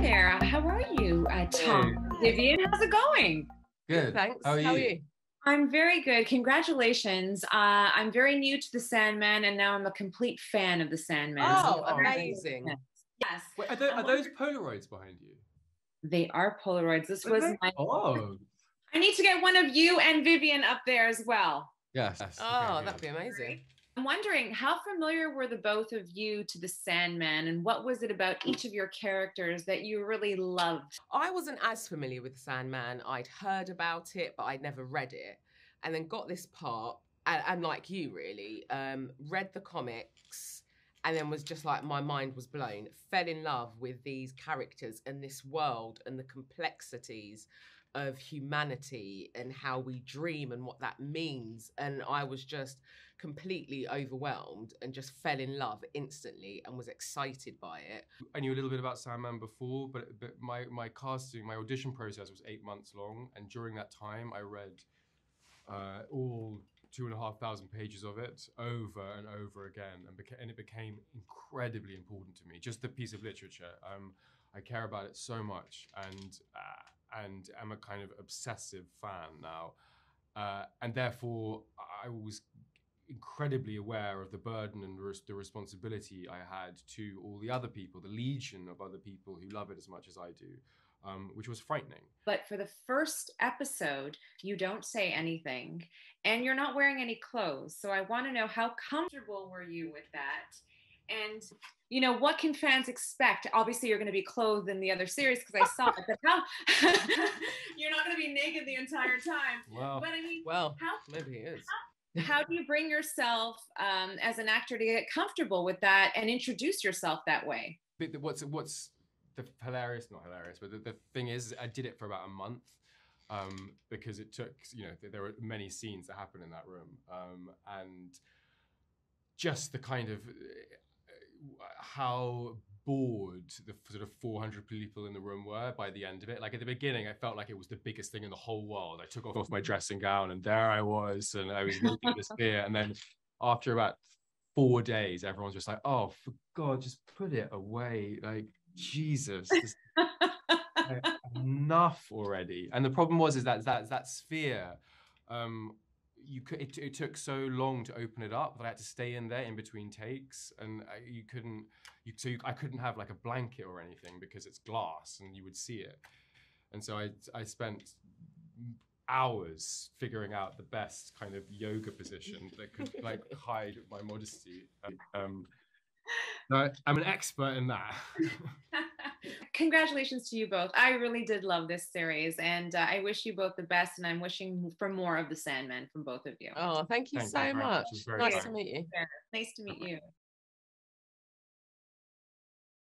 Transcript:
there. How are you, Tom? Vivian, how's it going? Good. Thanks. How are you? I'm very good. Congratulations. I'm very new to The Sandman, and now I'm a complete fan of The Sandman. Oh, amazing. Yes. Wait, are those Polaroids behind you? They are Polaroids. This was my... Oh. I need to get one of you and Vivian up there as well. Yes. Oh, okay, that'd be amazing. I'm wondering, how familiar were the both of you to The Sandman, and what was it about each of your characters that you really loved? I wasn't as familiar with The Sandman. I'd heard about it, but I'd never read it. And then got this part, and like you really, read the comics, and then was just like, my mind was blown. Fell in love with these characters and this world and the complexities of humanity and how we dream and what that means. And I was just completely overwhelmed and just fell in love instantly and was excited by it. I knew a little bit about Sandman before, but my casting, my audition process was 8 months long, and during that time I read all 2,500 pages of it over and over again, and it became incredibly important to me. Just the piece of literature. I care about it so much, and I'm a kind of obsessive fan now, and therefore I was incredibly aware of the burden and the responsibility I had to all the other people, the legion of other people who love it as much as I do, which was frightening. But for the first episode, you don't say anything, and you're not wearing any clothes. So I want to know, how comfortable were you with that? And, you know, what can fans expect? Obviously, you're going to be clothed in the other series because I saw it, but how you're not going to be naked the entire time. Well, but I mean, well, maybe it is. How do you bring yourself as an actor to get comfortable with that and introduce yourself that way? What's the hilarious, not hilarious, but the thing is, I did it for about a month because it took, you know, there were many scenes that happened in that room, and just the kind of how bored the sort of 400 people in the room were by the end of it. Like at the beginning, I felt like it was the biggest thing in the whole world. I took off my dressing gown and there I was, and I was naked in this beer. And then after about 4 days, everyone's just like, oh, for God, just put it away. Like, Jesus, enough already. And the problem was, is that sphere, it took so long to open it up that I had to stay in there in between takes, and I couldn't have like a blanket or anything because it's glass and you would see it. And so I spent hours figuring out the best kind of yoga position that could like hide my modesty. No, I'm an expert in that. Congratulations to you both. I really did love this series, and I wish you both the best, and I'm wishing for more of The Sandman from both of you. Oh, thank you so much. Nice to meet you. Nice to meet you.